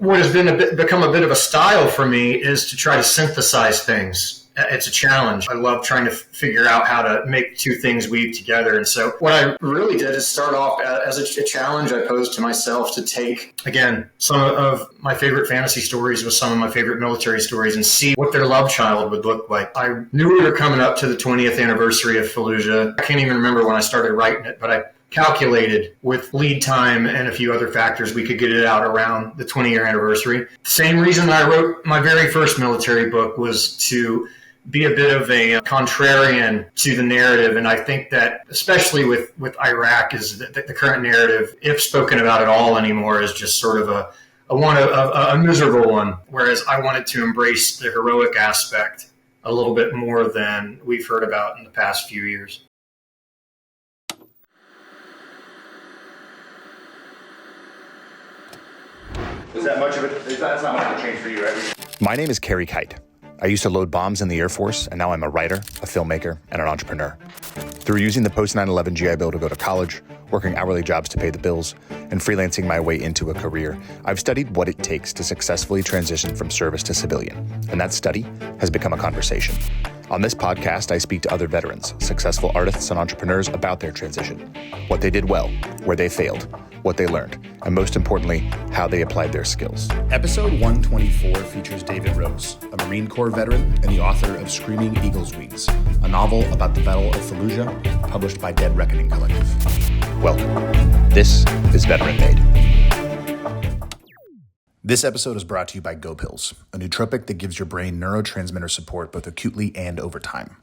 what has become a bit of a style for me is to try to synthesize things. It's a challenge. I love trying to figure out how to make two things weave together. And so what I really did is start off as a challenge I posed to myself to take, again, some of my favorite fantasy stories with some of my favorite military stories and see what their love child would look like. I knew we were coming up to the 20th anniversary of Fallujah. I can't even remember when I started writing it, but I calculated with lead time and a few other factors, we could get it out around the 20-year anniversary. Same reason I wrote my very first military book was to be a bit of a contrarian to the narrative. And I think that especially with Iraq is that the current narrative, if spoken about at all anymore, is just sort of a miserable one. Whereas I wanted to embrace the heroic aspect a little bit more than we've heard about in the past few years. That's not much of a change for you, right? My name is Kight. I used to load bombs in the Air Force, and now I'm a writer, a filmmaker, and an entrepreneur. Through using the post-9/11 GI Bill to go to college, working hourly jobs to pay the bills, and freelancing my way into a career, I've studied what it takes to successfully transition from service to civilian, and that study has become a conversation. On this podcast, I speak to other veterans, successful artists, and entrepreneurs about their transition, what they did well, where they failed, what they learned, and most importantly, how they applied their skills. Episode 124 features David Rose, a Marine Corps veteran and the author of Screaming Eagle's Wings, a novel about the Battle of Fallujah, published by Dead Reckoning Collective. Welcome. This is Veteran Made. This episode is brought to you by Go Pills, a nootropic that gives your brain neurotransmitter support both acutely and over time.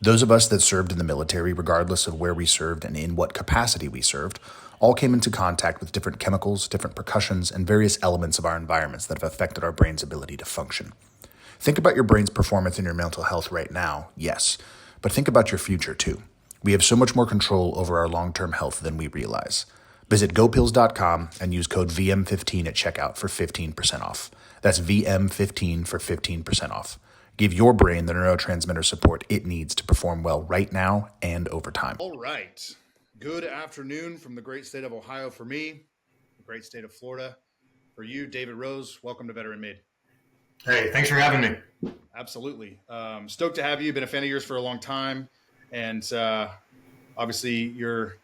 Those of us that served in the military, regardless of where we served and in what capacity we served, all came into contact with different chemicals, different percussions, and various elements of our environments that have affected our brain's ability to function. Think about your brain's performance and your mental health right now, yes, but think about your future too. We have so much more control over our long-term health than we realize. Visit gopills.com and use code VM15 at checkout for 15% off. That's VM15 for 15% off. Give your brain the neurotransmitter support it needs to perform well right now and over time. All right. Good afternoon from the great state of Ohio for me, the great state of Florida for you, David Rose. Welcome to Veteran Made. Hey, thanks for having me. Absolutely. Stoked to have you. Been a fan of yours for a long time. And obviously you're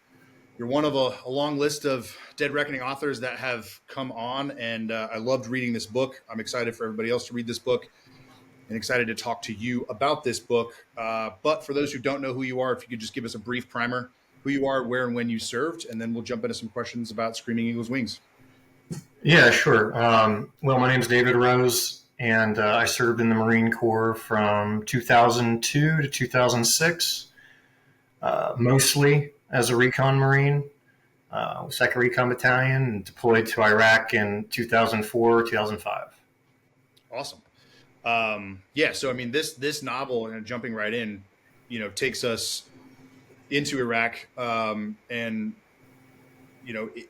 one of a long list of Dead Reckoning authors that have come on. And I loved reading this book. I'm excited for everybody else to read this book and excited to talk to you about this book. But for those who don't know who you are, if you could just give us a brief primer, who you are, where and when you served, and then we'll jump into some questions about Screaming Eagle's Wings. Yeah, sure. Well, my name is David Rose, and I served in the Marine Corps from 2002 to 2006, mostly as a recon Marine, 2nd Recon Battalion, and deployed to Iraq in 2004, 2005. Awesome. So I mean, this novel, and jumping right in, takes us into Iraq, and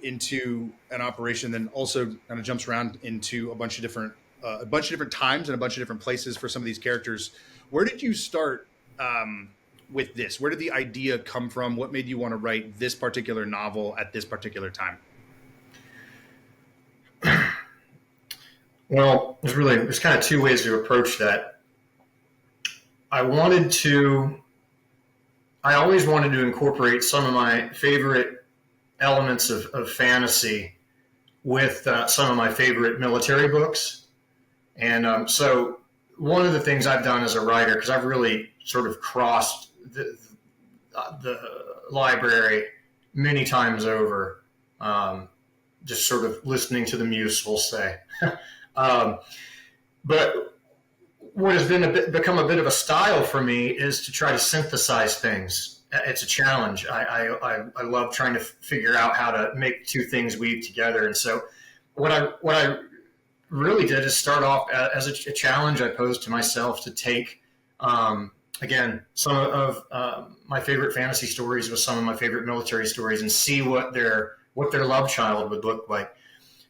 into an operation, then also kind of jumps around into a bunch of different times and a bunch of different places for some of these characters. Where did you start with this? Where did the idea come from? What made you want to write this particular novel at this particular time? Well, there's kind of two ways to approach that. I always wanted to incorporate some of my favorite elements of fantasy with some of my favorite military books. And so one of the things I've done as a writer, because I've really sort of crossed the library many times over, just sort of listening to the muse, we'll say. But what has become a bit of a style for me is to try to synthesize things. It's a challenge. I love trying to figure out how to make two things weave together. And so what I really did is start off as a challenge I posed to myself to take, again, some of my favorite fantasy stories with some of my favorite military stories and see what their love child would look like.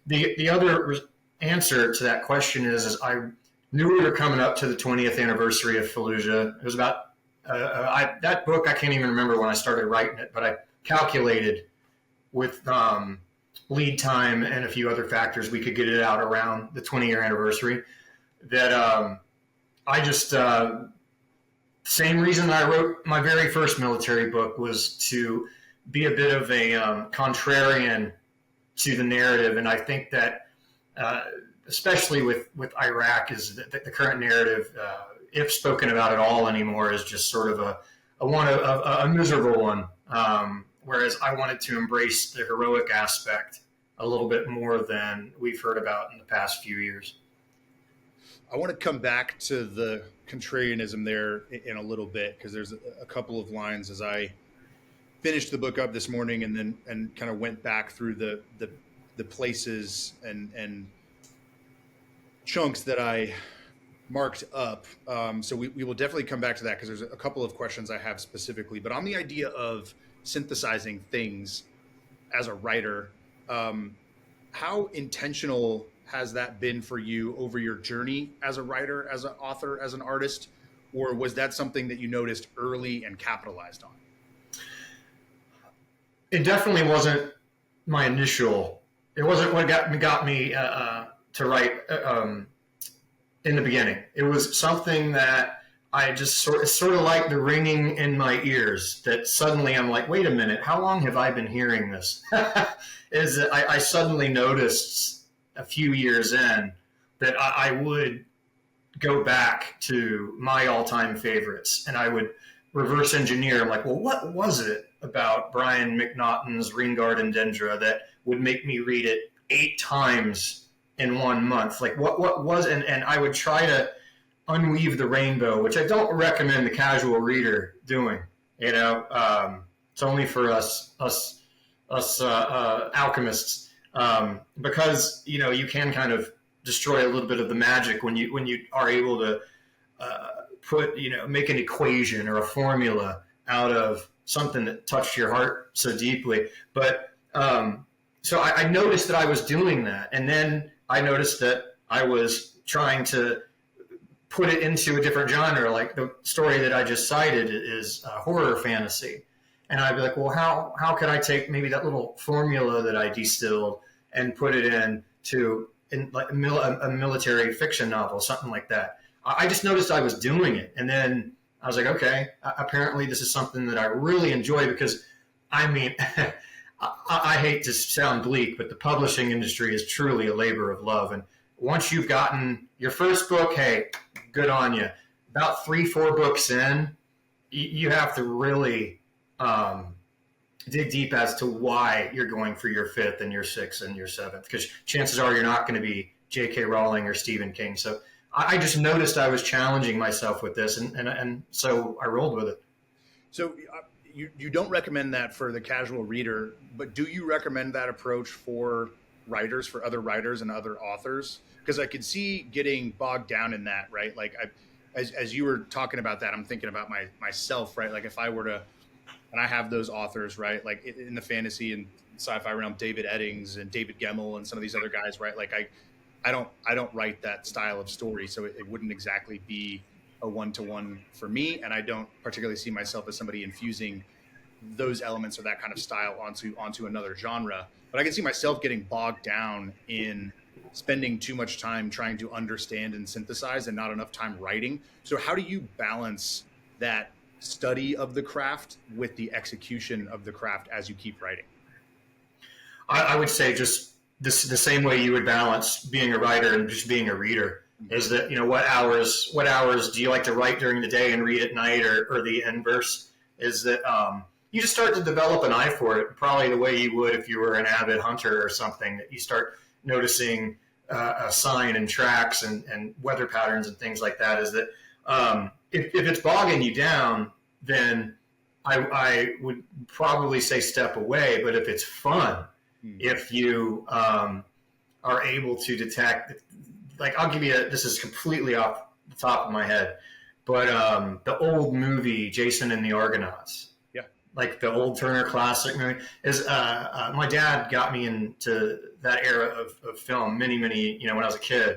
The other answer to that question is I knew we were coming up to the 20th anniversary of Fallujah. It was about that book. I can't even remember when I started writing it, but I calculated with lead time and a few other factors, we could get it out around the 20-year anniversary. That I just same reason I wrote my very first military book was to be a bit of a contrarian to the narrative, and I think that especially with Iraq, is that the current narrative, if spoken about at all anymore, is just sort of a miserable one. Whereas I wanted to embrace the heroic aspect a little bit more than we've heard about in the past few years. I want to come back to the contrarianism there in a little bit, because there's a couple of lines as I finished the book up this morning and kind of went back through the places and chunks that I marked up. So we will definitely come back to that, because there's a couple of questions I have specifically. But on the idea of synthesizing things as a writer, how intentional has that been for you over your journey as a writer, as an author, as an artist? Or was that something that you noticed early and capitalized on? It definitely wasn't my initial. It wasn't what got me to write in the beginning. It was something that I just sort of like the ringing in my ears, that suddenly I'm like, wait a minute, how long have I been hearing this? Is that I suddenly noticed a few years in that I would go back to my all-time favorites, and I would reverse engineer. I'm like, well, what was it about Brian McNaughton's Ringard and Dendra that would make me read it 8 times in 1 month? Like, what was, and I would try to unweave the rainbow, which I don't recommend the casual reader doing. It's only for us alchemists, because you can kind of destroy a little bit of the magic when you are able to make an equation or a formula out of something that touched your heart so deeply. But so I noticed that I was doing that, and then I noticed that I was trying to put it into a different genre. Like the story that I just cited is horror fantasy. And I'd be like, well, how could I take maybe that little formula that I distilled and put it into like a military fiction novel, something like that. I just noticed I was doing it. And then I was like, okay, apparently this is something that I really enjoy, because I mean, I hate to sound bleak, but the publishing industry is truly a labor of love. And once you've gotten your first book, hey, good on you. About 3-4 books in, you have to really dig deep as to why you're going for your 5th and your 6th and your 7th, because chances are you're not going to be J.K. Rowling or Stephen King. So I just noticed I was challenging myself with this, and so I rolled with it. So you don't recommend that for the casual reader, but do you recommend that approach for writers, for other writers and other authors? Because I could see getting bogged down in that, right? Like as you were talking about that, I'm thinking about myself, right? Like if I were to, and I have those authors, right? Like in the fantasy and sci-fi realm, David Eddings and David Gemmell and some of these other guys, right? Like I don't write that style of story, so it wouldn't exactly be a one-to-one for me, and I don't particularly see myself as somebody infusing those elements or that kind of style onto another genre. But I can see myself getting bogged down in spending too much time trying to understand and synthesize and not enough time writing. So how do you balance that study of the craft with the execution of the craft as you keep writing? I would say just the same way you would balance being a writer and just being a reader, is that, what hours do you like to write during the day and read at night, or the inverse, is that you just start to develop an eye for it, probably the way you would if you were an avid hunter or something, that you start noticing a sign and tracks and weather patterns and things like that. Is that if it's bogging you down, then I would probably say step away. But if it's fun, if you are able to detect, like I'll give you this is completely off the top of my head, but the old movie Jason and the Argonauts, like the old Turner Classic movie, is my dad got me into that era of film many, when I was a kid.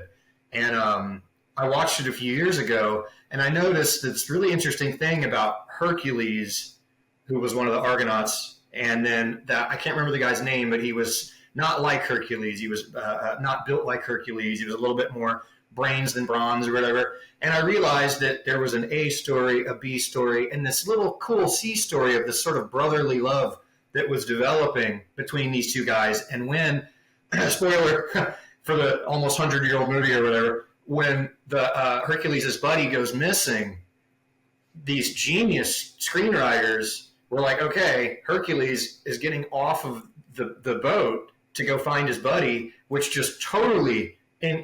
And I watched it a few years ago, and I noticed this really interesting thing about Hercules, who was one of the Argonauts. And then I can't remember the guy's name, but he was not like Hercules. He was not built like Hercules. He was a little bit more brains than bronze or whatever. And I realized that there was an A story, a B story, and this little cool C story of this sort of brotherly love that was developing between these two guys. And when, spoiler for the almost 100-year-old movie or whatever, when the Hercules' buddy goes missing, these genius screenwriters were like, okay, Hercules is getting off of the boat to go find his buddy, which just totally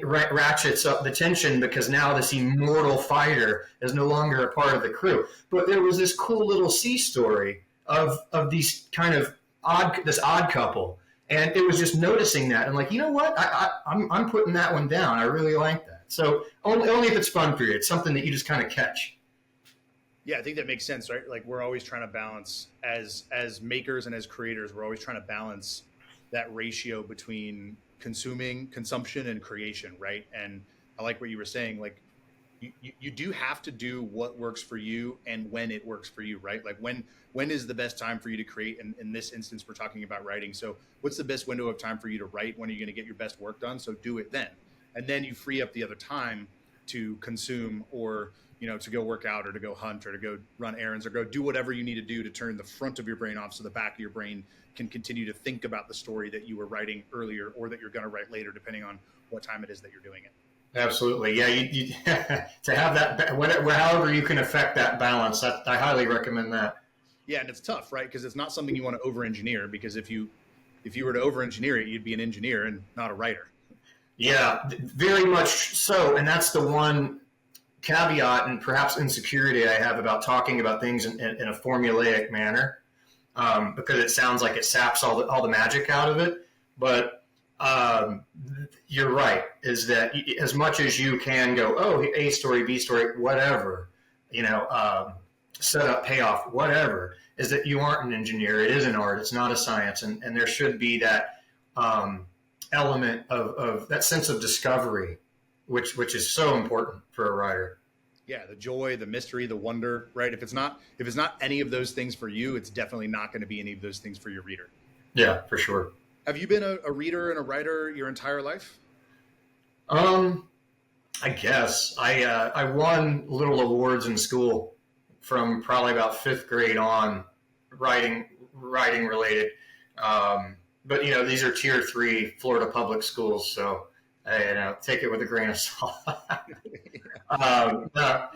ratchets up the tension because now this immortal fighter is no longer a part of the crew. But there was this cool little C story of these kind of this odd couple, and it was just noticing that and like, you know what, I'm putting that one down. I really like that. So only if it's fun for you. It's something that you just kind of catch. Yeah, I think that makes sense, right? Like, we're always trying to balance as makers and as creators. We're always trying to balance that ratio between consumption and creation, right? And I like what you were saying, like you do have to do what works for you and when it works for you, right? Like when is the best time for you to create? And in this instance, we're talking about writing. So what's the best window of time for you to write? When are you going to get your best work done? So do it then. And then you free up the other time to consume, or, you know, to go work out, or to go hunt, or to go run errands, or go do whatever you need to do to turn the front of your brain off so the back of your brain can continue to think about the story that you were writing earlier, or that you're going to write later, depending on what time it is that you're doing it. Absolutely. Yeah. You to have that, however you can affect that balance, I highly recommend that. Yeah. And it's tough, right? Because it's not something you want to over-engineer, because if you were to over-engineer it, you'd be an engineer and not a writer. Yeah, very much so. And that's the one caveat and perhaps insecurity I have about talking about things in a formulaic manner, because it sounds like it saps all the magic out of it. But you're right, is that as much as you can go, oh, A story, B story, whatever, set up, payoff, whatever, is that you aren't an engineer. It is an art. It's not a science. And there should be that element of that sense of discovery, which is so important for a writer. Yeah, the joy, the mystery, the wonder, right? If it's not any of those things for you, it's definitely not going to be any of those things for your reader. Yeah, for sure. Have you been a reader and a writer your entire life? I guess I won little awards in school from probably about 5th grade on, writing related. But these are tier 3 Florida public schools, so take it with a grain of salt. But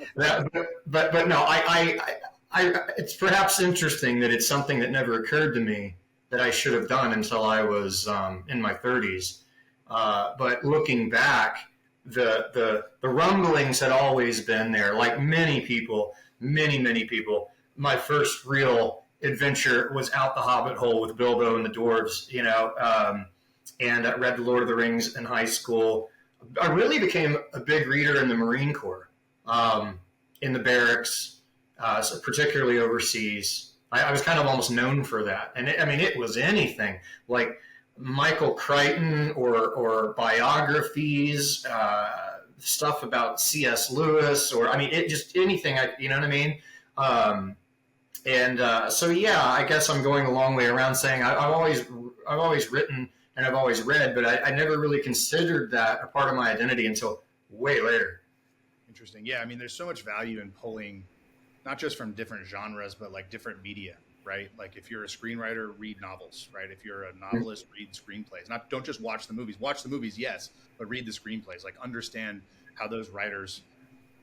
no, it's perhaps interesting that it's something that never occurred to me that I should have done until I was in my 30s. But looking back, the rumblings had always been there. Like many people, my first real adventure was out the Hobbit hole with Bilbo and the dwarves, and I read The Lord of the Rings in high school. I really became a big reader in the Marine Corps, in the barracks, so particularly overseas. I was kind of almost known for that. And it was anything like Michael Crichton or biographies, stuff about C.S. Lewis, or it just anything. You know what I mean? So yeah, I guess I'm going a long way around saying I've always written and I've always read, but I never really considered that a part of my identity until way later. Interesting. Yeah, there's so much value in pulling, not just from different genres, but like different media, right? Like if you're a screenwriter, read novels, right? If you're a novelist, read screenplays. Don't just watch the movies. Watch the movies, yes, but read the screenplays. Like understand how those writers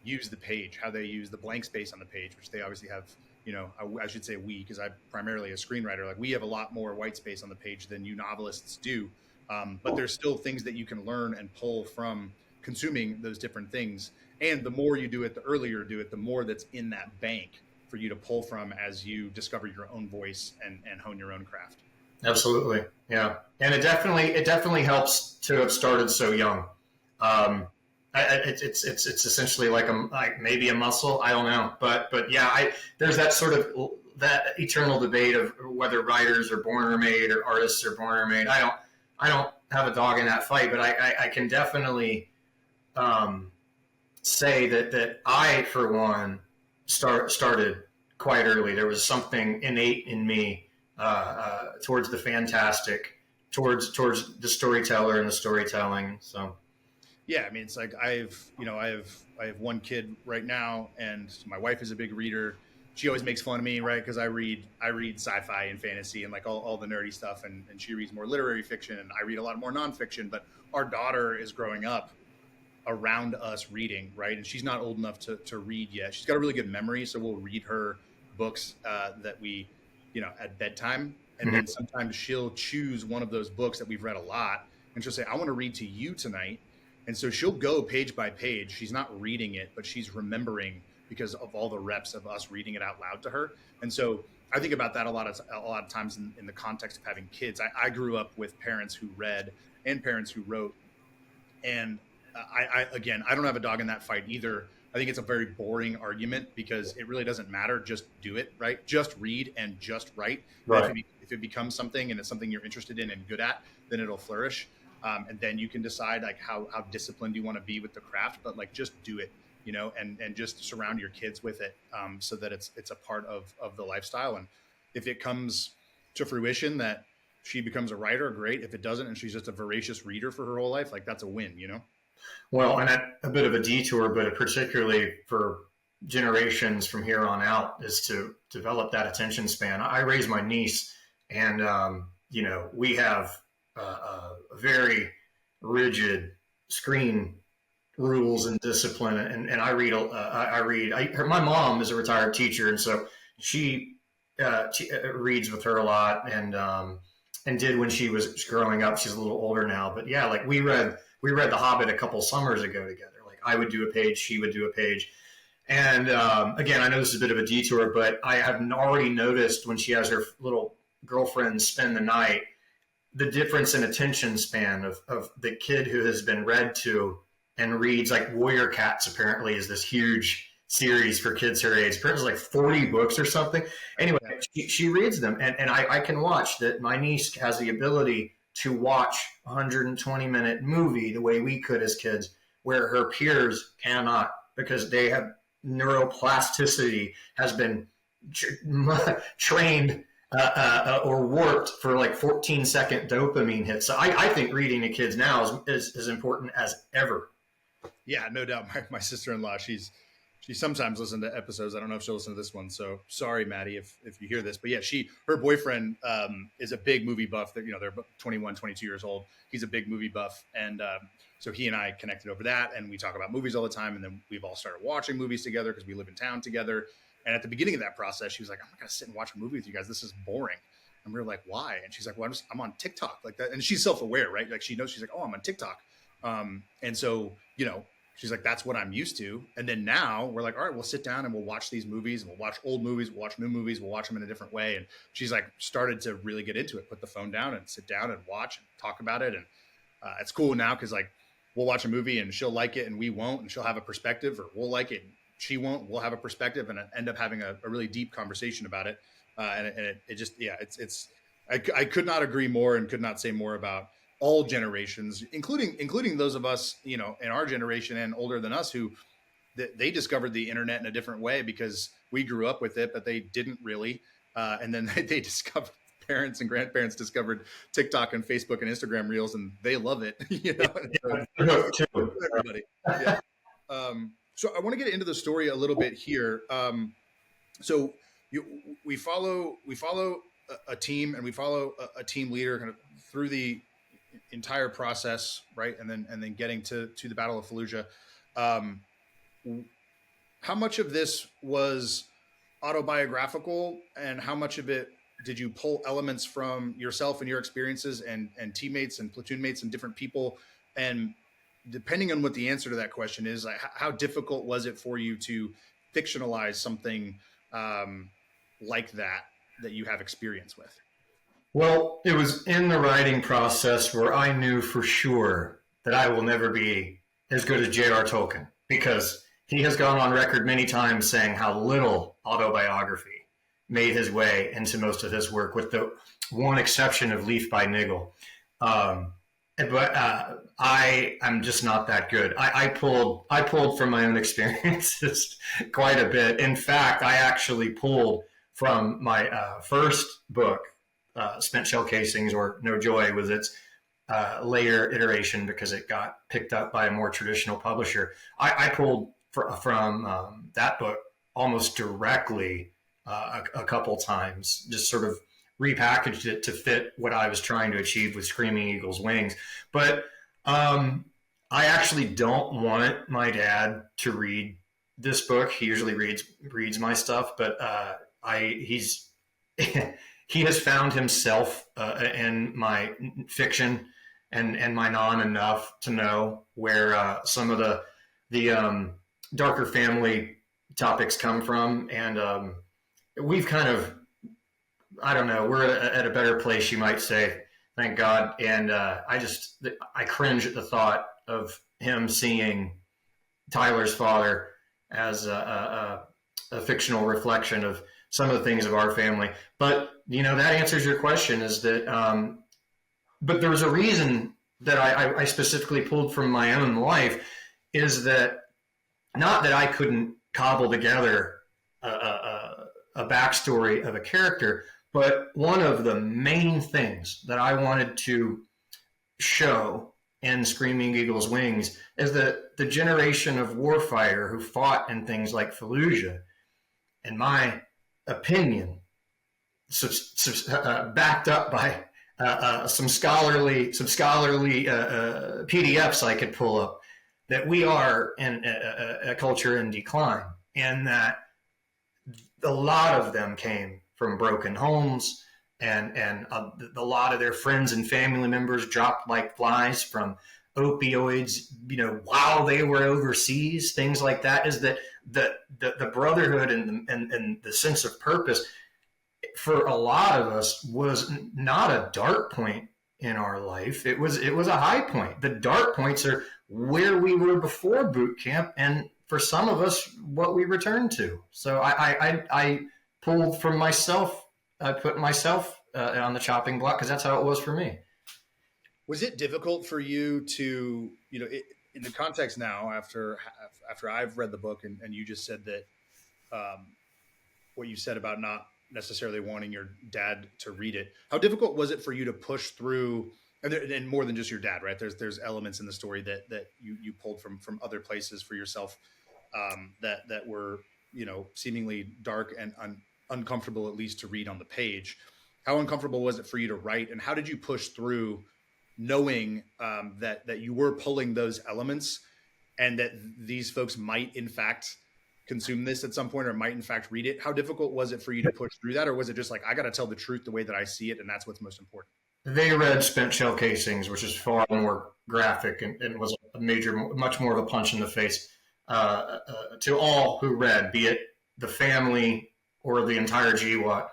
use the page, how they use the blank space on the page, which they obviously have. I should say we, because I'm primarily a screenwriter. Like we have a lot more white space on the page than you novelists do. But there's still things that you can learn and pull from consuming those different things. And the more you do it, the earlier you do it, the more that's in that bank for you to pull from as you discover your own voice and hone your own craft. Absolutely. Yeah. And it definitely helps to have started so young. It's essentially like maybe a muscle. I don't know, but yeah, there's that sort of that eternal debate of whether writers are born or made or artists are born or made. I don't have a dog in that fight, but I can definitely say that I, for one, started quite early. There was something innate in me towards the fantastic towards the storyteller and the storytelling. So yeah, I mean, it's like I have one kid right now, and my wife is a big reader. She always makes fun of me, right? Because I read sci-fi and fantasy and like all the nerdy stuff, and she reads more literary fiction, and I read a lot more nonfiction. But our daughter is growing up around us reading, right? And she's not old enough to read yet. She's got a really good memory, so we'll read her books that we, at bedtime, and then sometimes she'll choose one of those books that we've read a lot, and she'll say, "I want to read to you tonight." And so she'll go page by page. She's not reading it, but she's remembering because of all the reps of us reading it out loud to her. And so I think about that a lot of times in the context of having kids. I grew up with parents who read and parents who wrote. And I don't have a dog in that fight either. I think it's a very boring argument because it really doesn't matter. Just do it, right? Just read and just write. Right. If it becomes something and it's something you're interested in and good at, then it'll flourish. And then you can decide like how disciplined you want to be with the craft, but like just do it, and just surround your kids with it, so that it's a part of the lifestyle. And if it comes to fruition that she becomes a writer, great. If it doesn't, and she's just a voracious reader for her whole life, like that's a win, Well, and a bit of a detour, but particularly for generations from here on out, is to develop that attention span. I raised my niece, and we have a very rigid screen rules and discipline. And I read. My mom is a retired teacher, and so she reads with her a lot, and did when she was growing up. She's a little older now, but yeah, like we read The Hobbit a couple summers ago together. Like I would do a page, she would do a page. And again, I know this is a bit of a detour, but I have already noticed when she has her little girlfriends spend the night, the difference in attention span of the kid who has been read to and reads, like Warrior Cats apparently is this huge series for kids her age. Apparently it's like 40 books or something. Anyway, she reads them, and I can watch that. My niece has the ability to watch a 120-minute movie the way we could as kids, where her peers cannot, because they have neuroplasticity has been trained or warped for like 14-second dopamine hits. So I think reading to kids now is as important as ever. Yeah, no doubt. My sister-in-law, she sometimes listens to episodes. I don't know if she'll listen to this one. So sorry, Maddie, if you hear this. But yeah, her boyfriend is a big movie buff. They're 21, 22 years old. He's a big movie buff. And so he and I connected over that. And we talk about movies all the time. And then we've all started watching movies together because we live in town together. And at the beginning of that process, she was like, "I'm not going to sit and watch a movie with you guys. This is boring." And we were like, "Why?" And she's like, "Well, I'm on TikTok like that." And she's self-aware, right? Like she knows, she's like, "Oh, I'm on TikTok." And so, she's like, "That's what I'm used to." And then now we're like, "All right, we'll sit down and we'll watch these movies, and we'll watch old movies, we'll watch new movies, we'll watch them in a different way." And she's like, started to really get into it, put the phone down and sit down and watch and talk about it. And it's cool now because like we'll watch a movie and she'll like it and we won't, and she'll have a perspective, or we'll like it and she won't, we'll have a perspective, and end up having a really deep conversation about it. And it just, yeah, I could not agree more and could not say more about all generations, including those of us, in our generation and older than us, who they discovered the internet in a different way because we grew up with it, but they didn't really. And then they discovered, parents and grandparents discovered TikTok and Facebook and Instagram Reels, and they love it. Everybody. Yeah. So I want to get into the story a little bit here. So we follow a team, and we follow a team leader kind of through the entire process, right? And then getting to the Battle of Fallujah. How much of this was autobiographical, and how much of it did you pull elements from yourself and your experiences and teammates and platoon mates and different people? And depending on what the answer to that question is, like, how difficult was it for you to fictionalize something like that you have experience with? Well, it was in the writing process where I knew for sure that I will never be as good as J.R. Tolkien, because he has gone on record many times saying how little autobiography made his way into most of his work, with the one exception of Leaf by Niggle. But I'm just not that good. I pulled from my own experiences quite a bit. In fact, I actually pulled from my first book, Spent Shell Casings, or No Joy was its later iteration, because it got picked up by a more traditional publisher. I pulled from that book almost directly a couple times, just sort of repackaged it to fit what I was trying to achieve with Screaming Eagle's Wings. But I actually don't want my dad to read this book. He usually reads my stuff, but he's he has found himself in my fiction and my non enough to know where some of the darker family topics come from, and we've kind of, I don't know, we're at a better place, you might say, thank God. And I cringe at the thought of him seeing Tyler's father as a fictional reflection of some of the things of our family. But, that answers your question, is that, but there was a reason that I specifically pulled from my own life, is that not that I couldn't cobble together a backstory of a character, but one of the main things that I wanted to show in Screaming Eagle's Wings is that the generation of warfighter who fought in things like Fallujah, in my opinion, backed up by some scholarly PDFs I could pull up, that we are in a culture in decline, and that a lot of them came from broken homes, and a lot of their friends and family members dropped like flies from opioids, while they were overseas, things like that. Is that the brotherhood and the sense of purpose for a lot of us was not a dark point in our life. It was a high point. The dark points are where we were before boot camp, and for some of us, what we returned to. So I pulled from myself. I put myself on the chopping block, because that's how it was for me. Was it difficult for you to, in the context now, after I've read the book, and you just said that what you said about not necessarily wanting your dad to read it, how difficult was it for you to push through, and more than just your dad, right? There's elements in the story that you pulled from other places for yourself, that were, seemingly dark and uncomfortable, at least to read on the page. How uncomfortable was it for you to write, and how did you push through knowing that you were pulling those elements, and that these folks might in fact consume this at some point, or might in fact read it? How difficult was it for you to push through that? Or was it just like, I got to tell the truth the way that I see it, and that's what's most important? They read Spent Shell Casings, which is far more graphic, and was much more of a punch in the face to all who read, be it the family or the entire GWAT,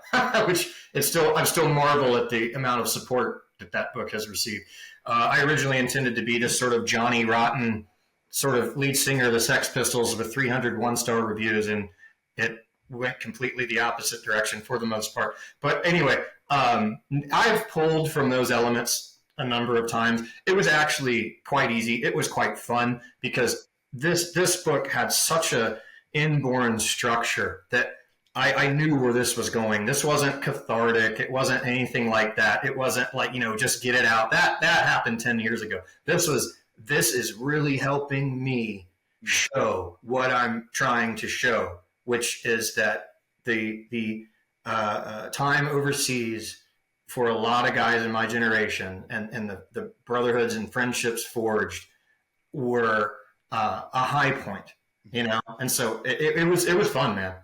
which I still marvel at the amount of support that book has received. I originally intended to be this sort of Johnny Rotten sort of lead singer of the Sex Pistols with 300 one-star reviews, and it went completely the opposite direction for the most part. But anyway, I've pulled from those elements a number of times. It was actually quite easy. It was quite fun, because this book had such a inborn structure that I knew where this was going. This wasn't cathartic. It wasn't anything like that. It wasn't like, just get it out. That happened 10 years ago. This is really helping me show what I'm trying to show, which is that the time overseas for a lot of guys in my generation, and the brotherhoods and friendships forged were a high point, and so it was fun, man.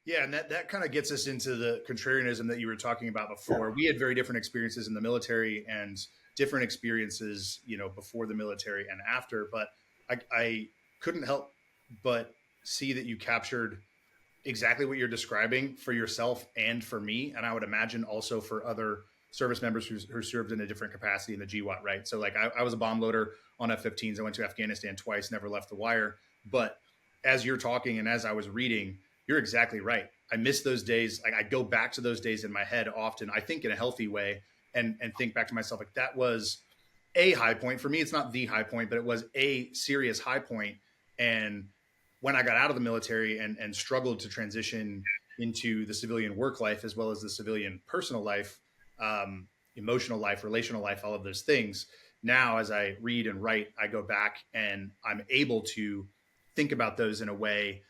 Yeah, and that kind of gets us into the contrarianism that you were talking about before. We had very different experiences in the military, and different experiences, before the military and after. But I couldn't help but see that you captured exactly what you're describing for yourself and for me, and I would imagine also for other service members who served in a different capacity in the GWAT, right? So like I was a bomb loader on F-15s. I went to Afghanistan twice, never left the wire. But as you're talking and as I was reading, you're exactly right. I miss those days. Like I go back to those days in my head often, I think in a healthy way, and think back to myself, like that was a high point. For me, it's not the high point, but it was a serious high point. And when I got out of the military and struggled to transition into the civilian work life as well as the civilian personal life, emotional life, relational life, all of those things. Now, as I read and write, I go back and I'm able to think about those in a way,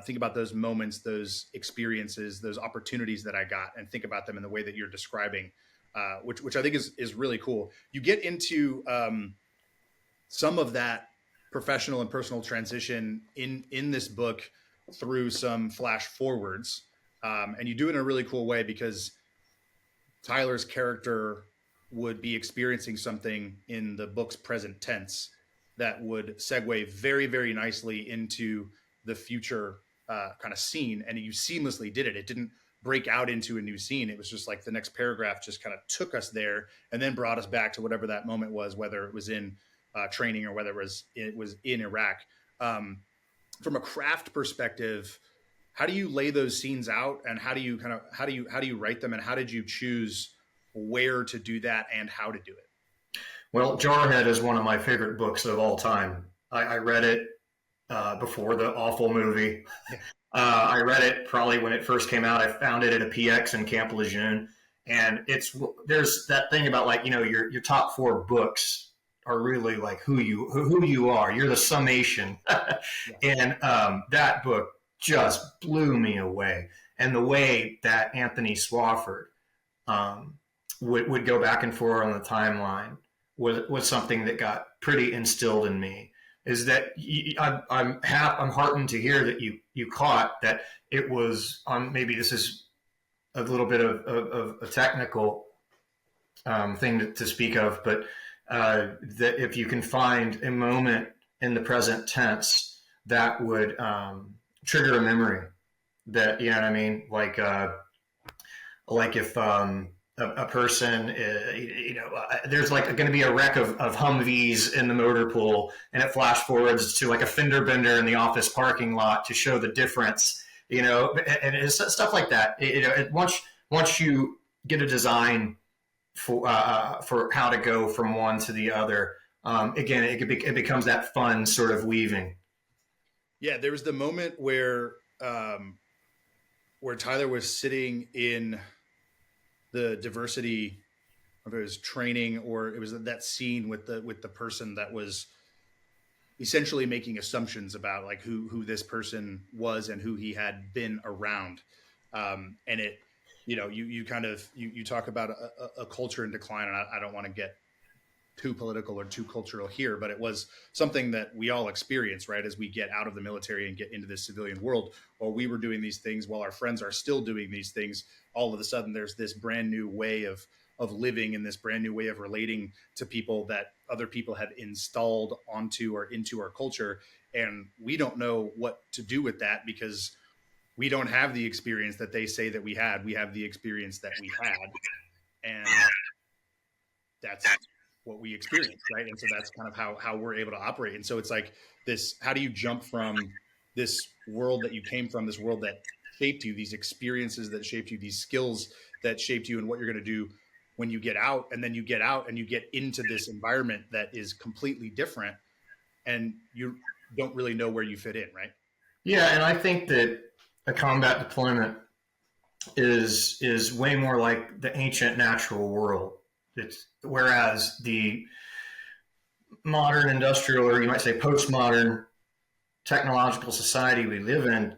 think about those moments, those experiences, those opportunities that I got, and think about them in the way that you're describing, which I think is really cool. You get into some of that professional and personal transition in this book through some flash forwards, and you do it in a really cool way because Tyler's character would be experiencing something in the book's present tense that would segue very, very nicely into the future kind of scene. And you seamlessly did it. It didn't break out into a new scene. It was just like the next paragraph just kind of took us there and then brought us back to whatever that moment was, whether it was in training or whether it was in Iraq. From a craft perspective, how do you lay those scenes out, and how do you write them, and how did you choose where to do that and how to do it? Well, Jarhead is one of my favorite books of all time. I read it before the awful movie. I read it probably when it first came out. I found it at a PX in Camp Lejeune, and there's that thing about, like, your top 4 books are really like who you are. You're the summation. And that book just blew me away. And the way that Anthony Swafford would go back and forth on the timeline was something that got pretty instilled in me. Is that I'm heartened to hear that you caught that it was on. Maybe this is a little bit of a technical thing to speak of, but that if you can find a moment in the present tense that would trigger a memory, that, you know what I mean, like if a person, there's like going to be a wreck of Humvees in the motor pool, and it flash forwards to like a fender bender in the office parking lot to show the difference, and it's stuff like that. Once you get a design for how to go from one to the other, again, it becomes that fun sort of weaving. Yeah, there was the moment where Tyler was sitting in the diversity, if it was training or it was that scene with the person that was essentially making assumptions about like who this person was and who he had been around. And it, you talk about a culture in decline, and I don't want to get too political or too cultural here, but it was something that we all experience, right? As we get out of the military and get into this civilian world, or we were doing these things while our friends are still doing these things, all of a sudden there's this brand new way of living and this brand new way of relating to people that other people have installed onto or into our culture. And we don't know what to do with that because we don't have the experience that they say that we had. We have the experience that we had. And that's what we experienced, right? And so that's kind of how we're able to operate. And so it's like this, how do you jump from this world that you came from, this world that shaped you, these experiences that shaped you, these skills that shaped you, and what you're going to do when you get out, and then you get out and you get into this environment that is completely different and you don't really know where you fit in, right? Yeah. And I think that a combat deployment is way more like the ancient natural world. Whereas the modern industrial, or you might say postmodern technological society we live in,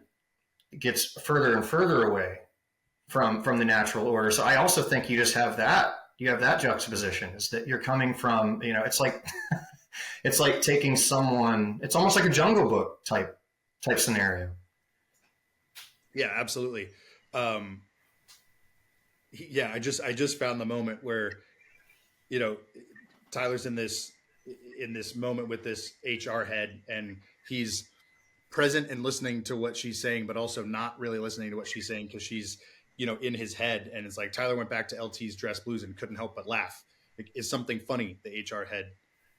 gets further and further away from the natural order. So I also think you just have that. You have that juxtaposition, is that you're coming from, it's like it's like taking someone. It's almost like a Jungle Book type scenario. Yeah, absolutely. I just found the moment where, Tyler's in this moment with this HR head, and he's present and listening to what she's saying, but also not really listening to what she's saying because she's, in his head. And it's like Tyler went back to LT's Dress Blues and couldn't help but laugh. Like, is something funny? The HR head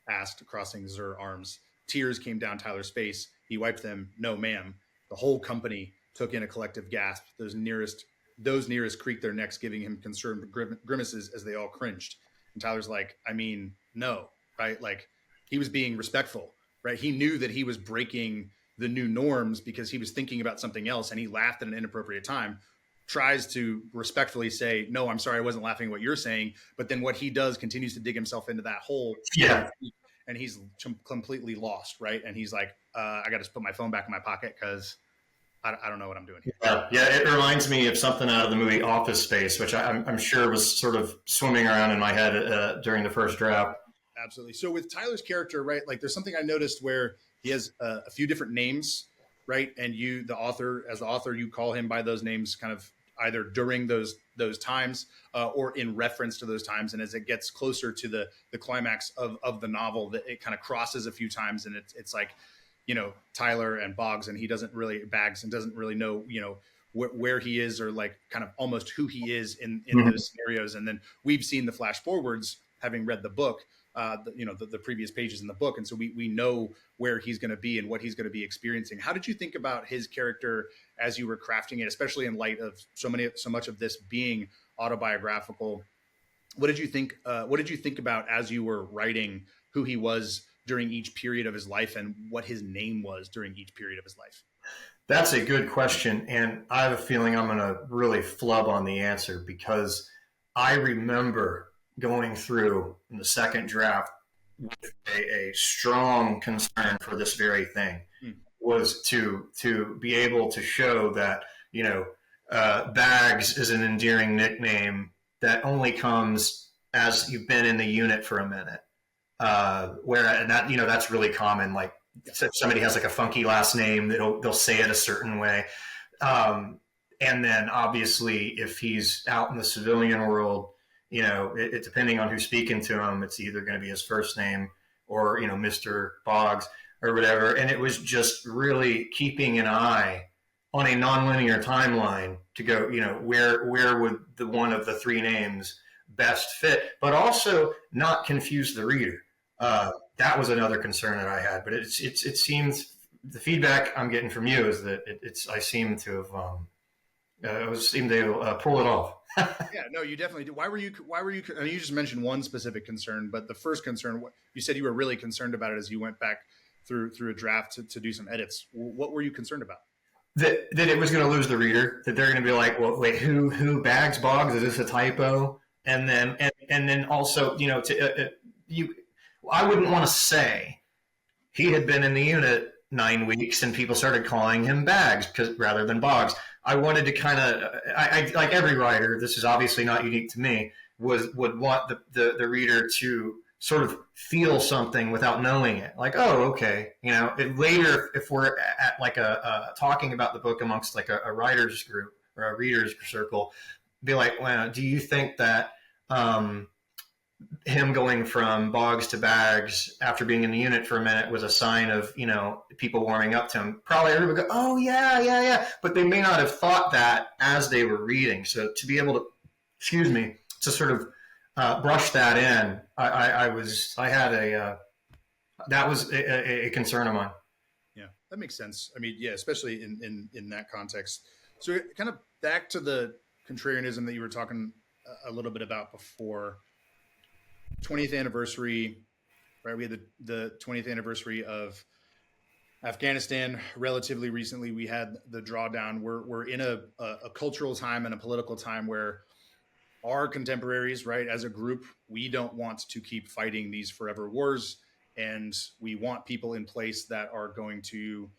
asked, crossing her arms. Tears came down Tyler's face. He wiped them. No, ma'am. The whole company took in a collective gasp. Those nearest creaked their necks, giving him concerned grimaces as they all cringed. And Tyler's like, I mean, no, right? Like, he was being respectful, right? He knew that he was breaking the new norms because he was thinking about something else, and he laughed at an inappropriate time. tries to respectfully say, no, I'm sorry, I wasn't laughing at what you're saying. But then what he does continues to dig himself into that hole. Yeah. And he's completely lost, right? And he's like, I got to put my phone back in my pocket because I don't know what I'm doing here. Yeah, it reminds me of something out of the movie Office Space, which I'm sure was sort of swimming around in my head during the first draft. Absolutely. So with Tyler's character, right, like there's something I noticed where he has a few different names, right? And you, the author, as the author, you call him by those names kind of either during those times or in reference to those times. And as it gets closer to the climax of the novel, that it kind of crosses a few times, and it's like, you know, Tyler and Bags, and doesn't really know, you know, where he is, or like kind of almost who he is in those scenarios. And then we've seen the flash forwards, having read the book, the previous pages in the book. And so we know where he's going to be and what he's going to be experiencing. How did you think about his character as you were crafting it, especially in light of so much of this being autobiographical? What did you think about as you were writing who he was during each period of his life and what his name was during each period of his life? That's a good question. And I have a feeling I'm going to really flub on the answer, because I remember going through in the second draft with a strong concern for this very thing, was to be able to show that, you know, Bags is an endearing nickname that only comes as you've been in the unit for a minute. And that, you know, that's really common. Like if somebody has like a funky last name, they'll say it a certain way. And then obviously if he's out in the civilian world, you know, it depending on who's speaking to him, it's either going to be his first name or, you know, Mr. Boggs or whatever. And it was just really keeping an eye on a nonlinear timeline to go, you know, where would the one of the three names best fit, but also not confuse the reader. That was another concern that I had, but it seems the feedback I'm getting from you is that I seem to have pull it off. Yeah, no, you definitely do. Why were you? I mean, you just mentioned one specific concern, but the first concern, you said you were really concerned about it as you went back through a draft to do some edits. What were you concerned about? That it was going to lose the reader. That they're going to be like, well, wait, who Bags Boggs? Is this a typo? And then also, you know, I wouldn't want to say he had been in the unit 9 weeks and people started calling him Bags rather than Boggs. I wanted to kind of, I like every writer, this is obviously not unique to me, would want the reader to sort of feel something without knowing it. Like, oh, okay. You know, later, if we're at like talking about the book amongst like a writer's group or a reader's circle, be like, well, do you think that him going from Boggs to Bags after being in the unit for a minute was a sign of, you know, people warming up to him? Probably everybody would go, oh, yeah. But they may not have thought that as they were reading. So to be able to, to sort of brush that in, that was a concern of mine. Yeah, that makes sense. I mean, yeah, especially in that context. So kind of back to the contrarianism that you were talking a little bit about before. 20th anniversary, right? We had the 20th anniversary of Afghanistan relatively recently. We had the drawdown. We're in a cultural time and a political time where our contemporaries, right, as a group, we don't want to keep fighting these forever wars, and we want people in place that are going to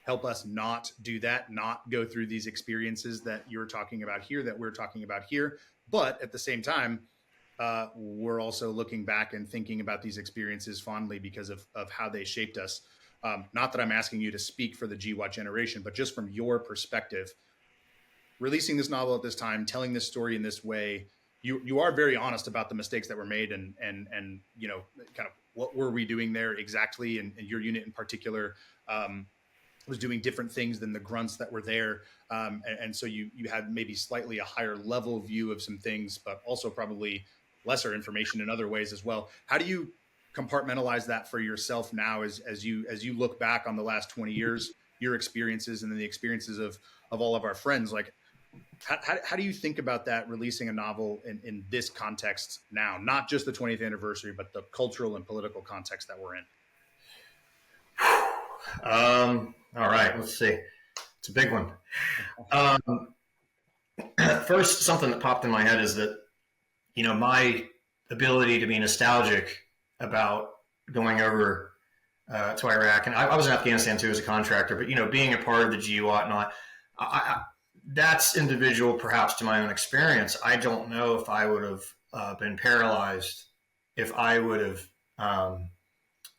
help us not do that, not go through these experiences that you're talking about here, that we're talking about here. But at the same time, we're also looking back and thinking about these experiences fondly because of how they shaped us. Not that I'm asking you to speak for the GWAT generation, but just from your perspective, releasing this novel at this time, telling this story in this way, you are very honest about the mistakes that were made and you know, kind of what were we doing there exactly, and your unit in particular was doing different things than the grunts that were there. And so you had maybe slightly a higher level view of some things, but also probably lesser information in other ways as well. How do you compartmentalize that for yourself now as you look back on the last 20 years, your experiences and then the experiences of all of our friends? Like, how do you think about that, releasing a novel in this context now, not just the 20th anniversary, but the cultural and political context that we're in? All right, let's see. It's a big one. at first, something that popped in my head is that, my ability to be nostalgic about going over to Iraq, and I was in Afghanistan too as a contractor, but being a part of the GWAT and all that, that's individual perhaps to my own experience. I don't know if I would have been paralyzed if I would have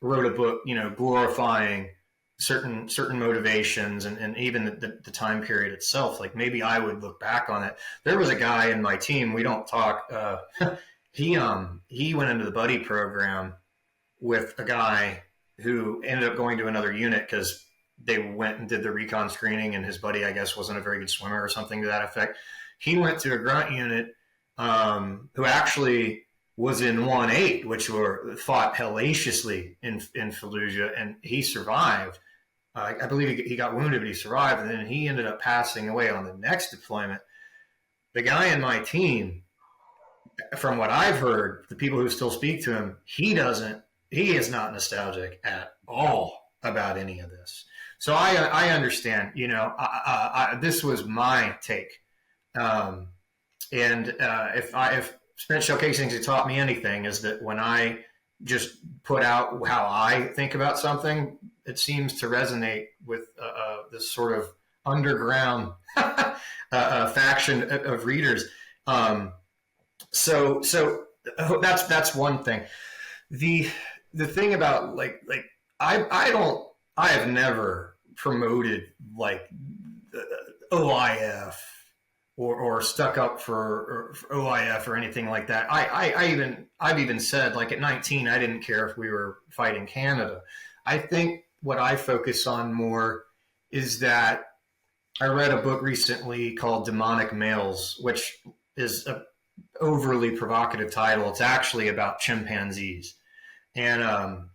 wrote a book, glorifying certain motivations and even the time period itself. Like maybe I would look back on it. There was a guy in my team, we don't talk, he went into the buddy program with a guy who ended up going to another unit because they went and did the recon screening, and his buddy, I guess, wasn't a very good swimmer or something to that effect. He went to a grunt unit who actually was in 1-8, which fought hellaciously in Fallujah, and he survived. I believe he got wounded, but he survived, and then he ended up passing away on the next deployment. The guy in my team, from what I've heard, the people who still speak to him, he is not nostalgic at all about any of this. So I understand, this was my take. If Sprint Shell Casings has taught me anything, is that when I just put out how I think about something, it seems to resonate with this sort of underground faction of readers. So that's one thing. The thing about I have never promoted like OIF or stuck up for OIF or anything like that. I've even said, like, at 19, I didn't care if we were fighting Canada. I think what I focus on more is that I read a book recently called Demonic Males, which is an overly provocative title. It's actually about chimpanzees, and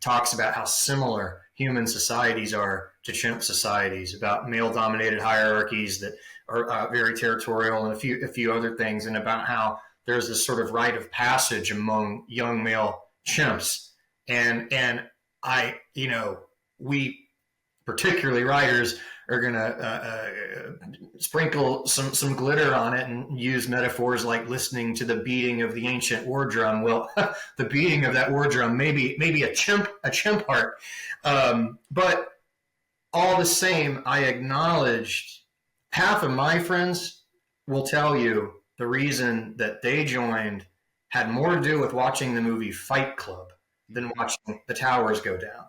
talks about how similar human societies are to chimp societies, about male-dominated hierarchies that are very territorial, and a few other things, and about how there's this sort of rite of passage among young male chimps, and we, particularly writers, are going to sprinkle some glitter on it and use metaphors like listening to the beating of the ancient war drum. Well, the beating of that war drum, maybe a chimp heart. But all the same, I acknowledged half of my friends will tell you the reason that they joined had more to do with watching the movie Fight Club than watching the towers go down.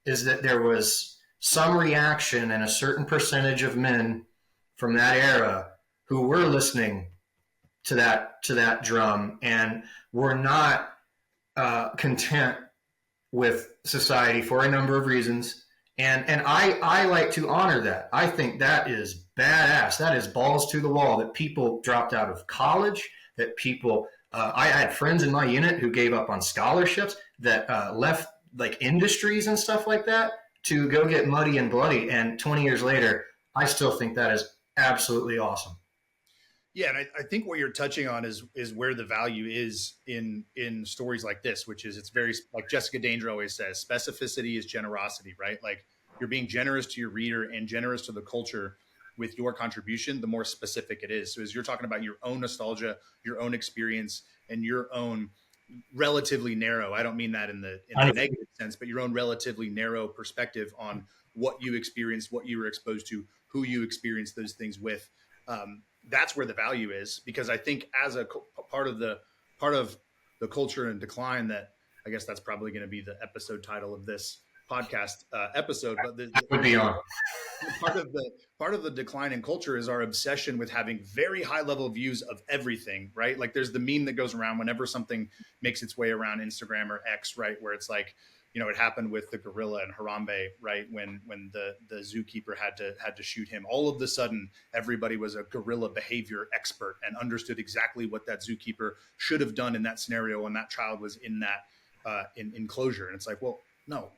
Is that there was some reaction in a certain percentage of men from that era who were listening to that drum and were not content with society for a number of reasons. And I like to honor that. I think that is badass. That is balls to the wall, that people dropped out of college, that people, I had friends in my unit who gave up on scholarships, that left like industries and stuff like that to go get muddy and bloody. And 20 years later, I still think that is absolutely awesome. Yeah, and I think what you're touching on is where the value is in stories like this, which is, it's very, like Jessica Danger always says, specificity is generosity, right? Like, you're being generous to your reader and generous to the culture with your contribution, the more specific it is. So as you're talking about your own nostalgia, your own experience, and your own relatively narrow, I don't mean that in the negative sense, but your own relatively narrow perspective on what you experienced, what you were exposed to, who you experienced those things with. That's where the value is, because I think as a part of the culture and decline, that I guess that's probably going to be the episode title of this podcast episode. But would be on. Part of the decline in culture is our obsession with having very high level views of everything, right? Like, there's the meme that goes around whenever something makes its way around Instagram or X, right? Where it's like, it happened with the gorilla in Harambe, right? When the zookeeper had to shoot him, all of a sudden, everybody was a gorilla behavior expert and understood exactly what that zookeeper should have done in that scenario when that child was in that enclosure. And it's like, well, no,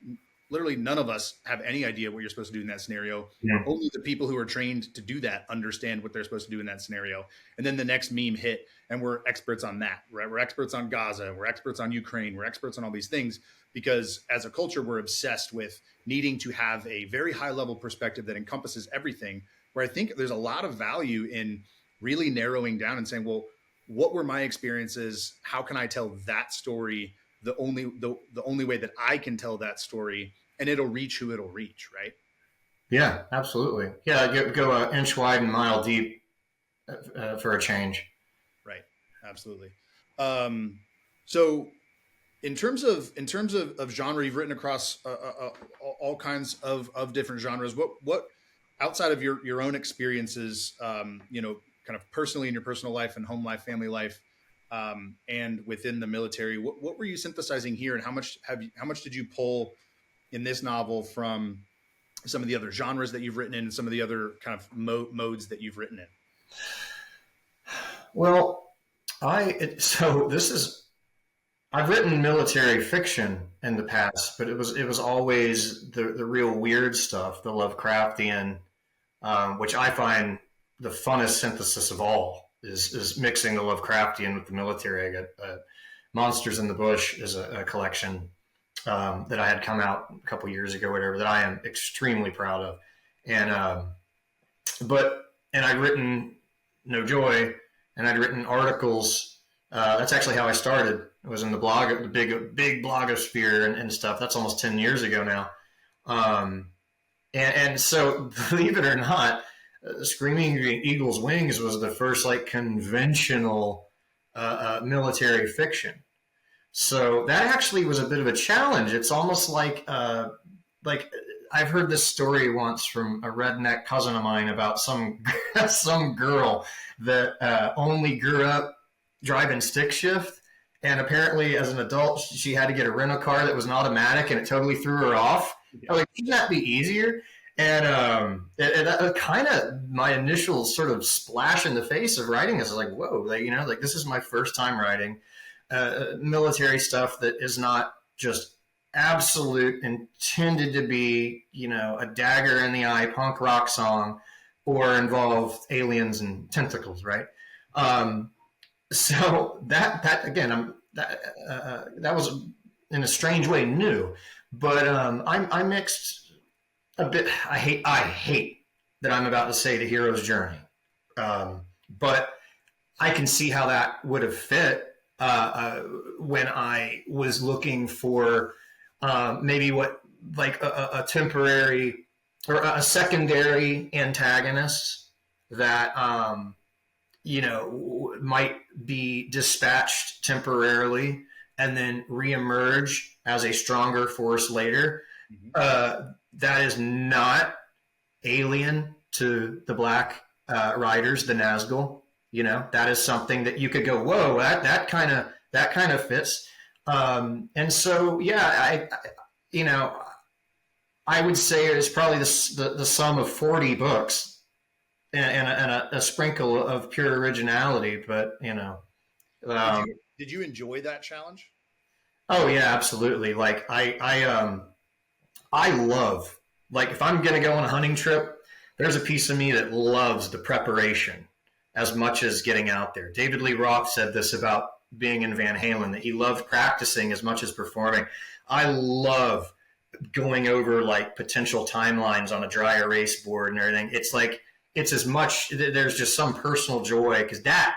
literally none of us have any idea what you're supposed to do in that scenario. Yeah. Only the people who are trained to do that understand what they're supposed to do in that scenario. And then the next meme hit, and we're experts on that, right? We're experts on Gaza. We're experts on Ukraine. We're experts on all these things, because as a culture, we're obsessed with needing to have a very high level perspective that encompasses everything, where I think there's a lot of value in really narrowing down and saying, well, what were my experiences? How can I tell that story the only way that I can tell that story, and it'll reach who it'll reach, right? Yeah, absolutely. Yeah, go an inch wide and mile deep for a change. Right. Absolutely. So in terms of genre, you've written across all kinds of different genres. What outside of your own experiences, kind of personally in your personal life and home life, family life, and within the military, what were you synthesizing here, and how much did you pull in this novel from some of the other genres that you've written in, and some of the other kind of modes that you've written in? Well, I've written military fiction in the past, but it was always the real weird stuff, the Lovecraftian, which I find the funnest synthesis of all is mixing the Lovecraftian with the military. I got Monsters in the Bush is a collection that I had come out a couple years ago, whatever, that I am extremely proud of, and I'd written No Joy, and I'd written articles. That's actually how I started. It was in the blog, the big blogosphere and stuff. That's almost 10 years ago now. And so, believe it or not, Screaming Eagle's Wings was the first like conventional military fiction. So that actually was a bit of a challenge. It's almost like I've heard this story once from a redneck cousin of mine about some girl that only grew up driving stick shift, and apparently as an adult she had to get a rental car that was an automatic, and it totally threw her off. I was like, shouldn't that be easier? And it kind of my initial sort of splash in the face of writing this is like, whoa, like this is my first time writing military stuff that is not just absolute intended to be, a dagger in the eye punk rock song or involve aliens and tentacles, right? So that again, that was in a strange way new, but I mixed a bit. I hate that I'm about to say the hero's journey, but I can see how that would have fit when I was looking for maybe what like a temporary or a secondary antagonist that might be dispatched temporarily and then reemerge as a stronger force later. That is not alien to the Black Riders, the Nazgul. That is something that you could go, whoa, that kind of fits. And so, yeah, I would say it's probably the sum of 40 books and a sprinkle of pure originality, but Did you enjoy that challenge? Oh yeah, absolutely. Like I love, like, if I'm going to go on a hunting trip, there's a piece of me that loves the preparation as much as getting out there. David Lee Roth said this about being in Van Halen, that he loved practicing as much as performing. I love going over like potential timelines on a dry erase board and everything. It's like, it's as much, there's just some personal joy, because that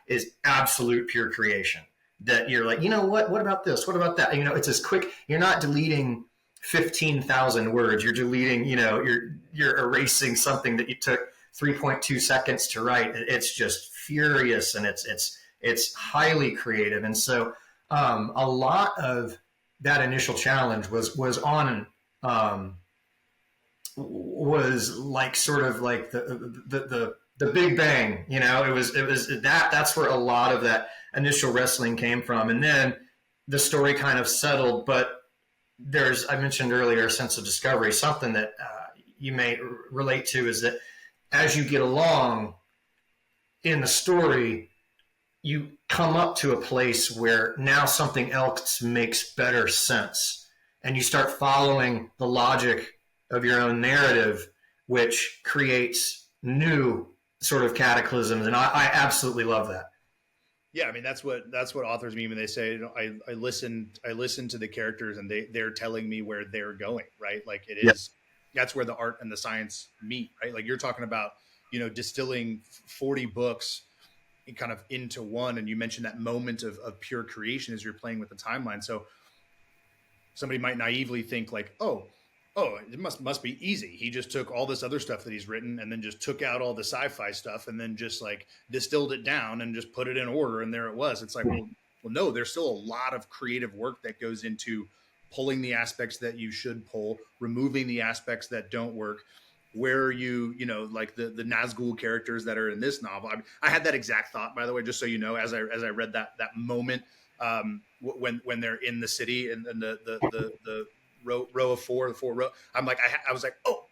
is absolute pure creation, that you're like, what about this? What about that? It's as quick. You're not deleting 15,000 words. You're deleting, you're erasing something that you took 3.2 seconds to write. It's just furious, and it's highly creative. And so a lot of that initial challenge was like sort of like the Big Bang, it was that's where a lot of that initial wrestling came from. And then the story kind of settled, but I mentioned earlier, a sense of discovery. Something that you may relate to is that as you get along in the story, you come up to a place where now something else makes better sense, and you start following the logic of your own narrative, which creates new sort of cataclysms. And I absolutely love that. Yeah, I mean, that's what authors mean when they say, I listen to the characters, and they're telling me where they're going, right? Like it is, that's where the art and the science meet, right? Like you're talking about, distilling 40 books kind of into one. And you mentioned that moment of pure creation as you're playing with the timeline. So somebody might naively think like, oh, it must be easy. He just took all this other stuff that he's written and then just took out all the sci-fi stuff and then just like distilled it down and just put it in order. And there it was. It's like, well, no, there's still a lot of creative work that goes into pulling the aspects that you should pull, removing the aspects that don't work. Where you like the Nazgul characters that are in this novel. I had that exact thought, by the way, just so you know, as I read that moment when they're in the city and the row of four, the four row. I'm like, I was like, oh,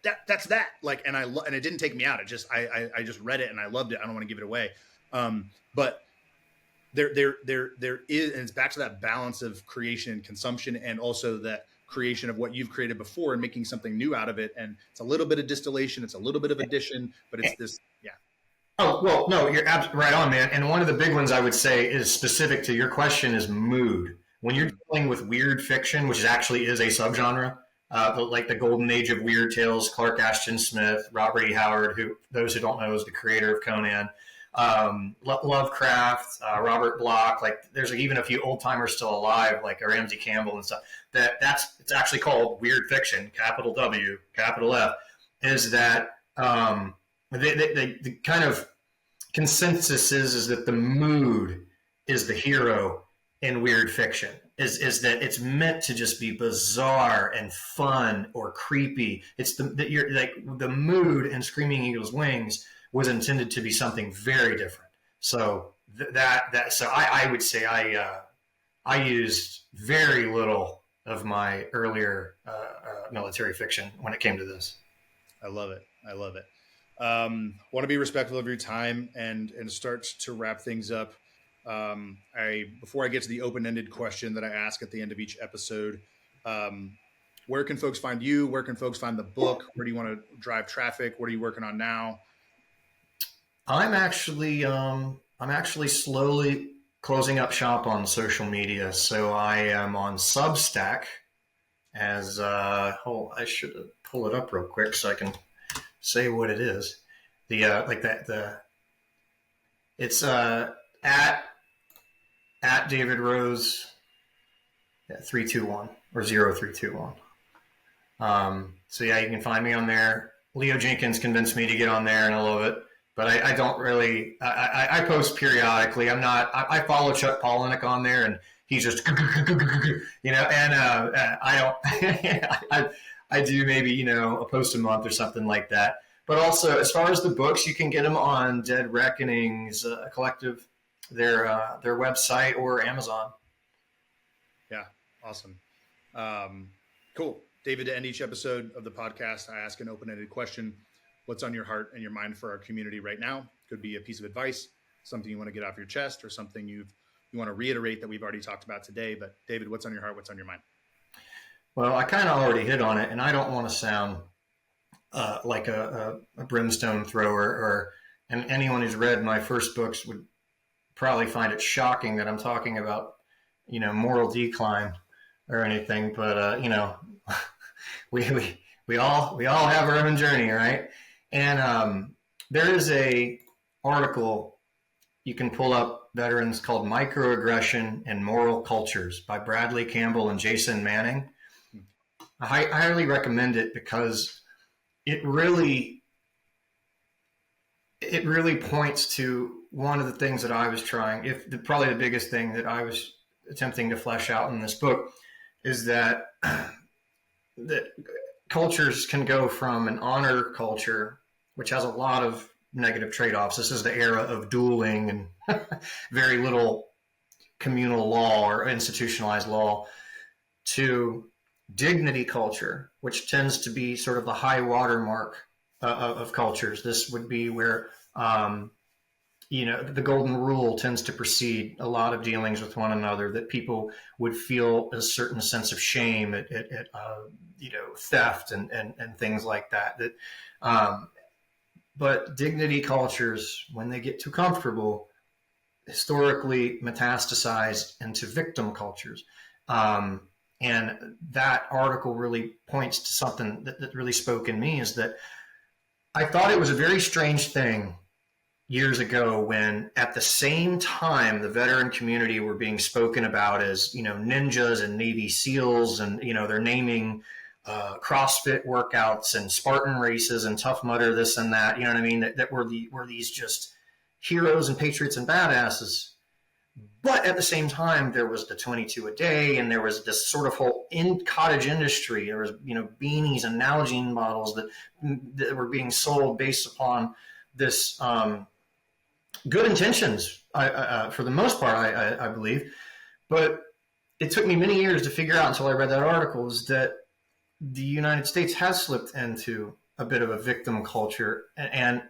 that's that. Like, and it didn't take me out. It just I just read it and I loved it. I don't want to give it away. But there is, and it's back to that balance of creation and consumption, and also that creation of what you've created before and making something new out of it. And it's a little bit of distillation, it's a little bit of addition, but it's this, yeah. Oh, well, no, you're absolutely right on, man. And one of the big ones I would say is specific to your question is mood. When you're dealing with weird fiction, which actually is a subgenre, like the golden age of weird tales, Clark Ashton Smith, Robert E. Howard, who those who don't know is the creator of Conan, Lovecraft, Robert Bloch, like there's even a few old timers still alive, like Ramsey Campbell and stuff. It's actually called weird fiction, capital W, capital F. Is that the kind of consensus is that the mood is the hero in weird fiction. Is that it's meant to just be bizarre and fun or creepy. It's the mood in Screaming Eagle's Wings was intended to be something very different. So so I would say I used very little of my earlier military fiction when it came to this. I love it. Want to be respectful of your time and start to wrap things up. Before I get to the open-ended question that I ask at the end of each episode, where can folks find you? Where can folks find the book? Where do you want to drive traffic? What are you working on now? I'm actually slowly closing up shop on social media. So I am on Substack as I should pull it up real quick so I can say what it is. It's at David Rose 321 or 0321. So yeah, you can find me on there. Leo Jenkins convinced me to get on there and I love it. But I don't really, I post periodically. I follow Chuck Palahniuk on there and he's just, and I don't, I do maybe, a post a month or something like that. But also, as far as the books, you can get them on Dead Reckoning's Collective, their website, or Amazon. Yeah, awesome. Cool. David, to end each episode of the podcast, I ask an open-ended question. What's on your heart and your mind for our community right now? Could be a piece of advice, something you want to get off your chest, or something you want to reiterate that we've already talked about today. But David, what's on your heart? What's on your mind? Well, I kind of already hit on it, and I don't want to sound like a brimstone thrower, and anyone who's read my first books would probably find it shocking that I'm talking about, moral decline or anything. But we all have our own journey, right? And there is a article you can pull up, veterans, called Microaggression and Moral Cultures by Bradley Campbell and Jason Manning. I highly recommend it because it really points to one of the things that I was probably the biggest thing that I was attempting to flesh out in this book is that cultures can go from an honor culture, which has a lot of negative trade-offs. This is the era of dueling and very little communal law or institutionalized law, to dignity culture, which tends to be sort of the high watermark of cultures. This would be where, the golden rule tends to precede a lot of dealings with one another, that people would feel a certain sense of shame at theft and things like that. But dignity cultures, when they get too comfortable, historically metastasize into victim cultures. And that article really points to something that really spoke in me, is that I thought it was a very strange thing years ago when at the same time the veteran community were being spoken about as, ninjas and Navy SEALs, and, they're naming CrossFit workouts and Spartan races and Tough Mudder, this and that, you know what I mean? That were these just heroes and patriots and badasses. But at the same time, there was the 22 a day, and there was this sort of whole cottage industry. There was, beanies and Nalgene bottles that were being sold based upon this good intentions, for the most part, I believe. But it took me many years to figure out, until I read that article, is that the United States has slipped into a bit of a victim culture, and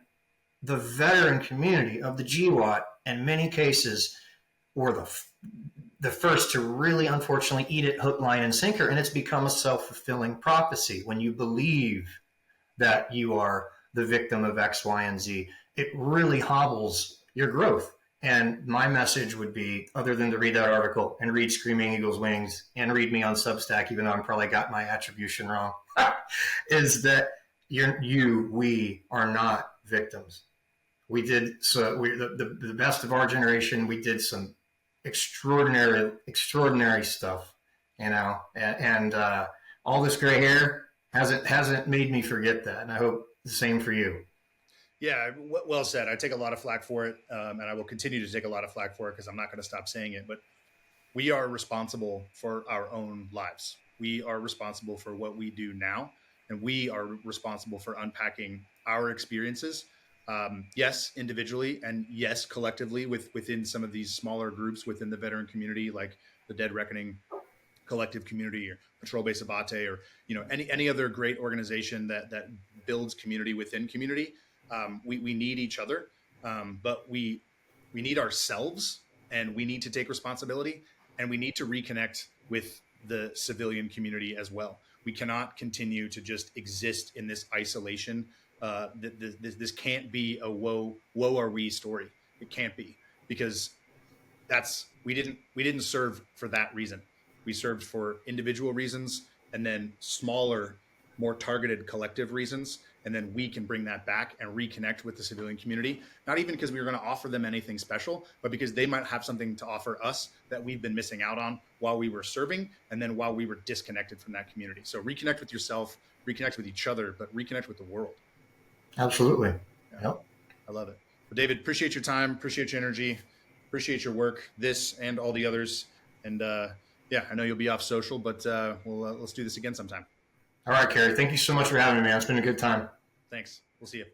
the veteran community of the GWAT, in many cases, were the first to really, unfortunately, eat it hook, line, and sinker. And it's become a self-fulfilling prophecy. When you believe that you are the victim of X, Y, and Z, it really hobbles your growth. And my message would be, other than to read that article and read Screaming Eagle's Wings and read me on Substack, even though I probably got my attribution wrong, is that we are not victims. We did, so the best of our generation, we did some extraordinary stuff, and all this gray hair hasn't made me forget that. And I hope the same for you. Yeah, well said. I take a lot of flack for it, and I will continue to take a lot of flack for it because I'm not going to stop saying it. But we are responsible for our own lives. We are responsible for what we do now, and we are responsible for unpacking our experiences. Yes, individually, and yes, collectively within some of these smaller groups within the veteran community, like the Dead Reckoning collective community or Patrol Base Abate, or any other great organization that builds community within community. We need each other, but we need ourselves, and we need to take responsibility, and we need to reconnect with the civilian community as well. We cannot continue to just exist in this isolation. This can't be a woe are we story. It can't be, because we didn't serve for that reason. We served for individual reasons, and then smaller, more targeted collective reasons. And then we can bring that back and reconnect with the civilian community, not even because we were going to offer them anything special, but because they might have something to offer us that we've been missing out on while we were serving, and then while we were disconnected from that community. So reconnect with yourself, reconnect with each other, but reconnect with the world. Absolutely. Yeah. Yep. I love it. Well, David, appreciate your time, appreciate your energy, appreciate your work, this and all the others. And I know you'll be off social, but let's do this again sometime. All right, Kerry. Thank you so much for having me, man. It's been a good time. Thanks. We'll see you.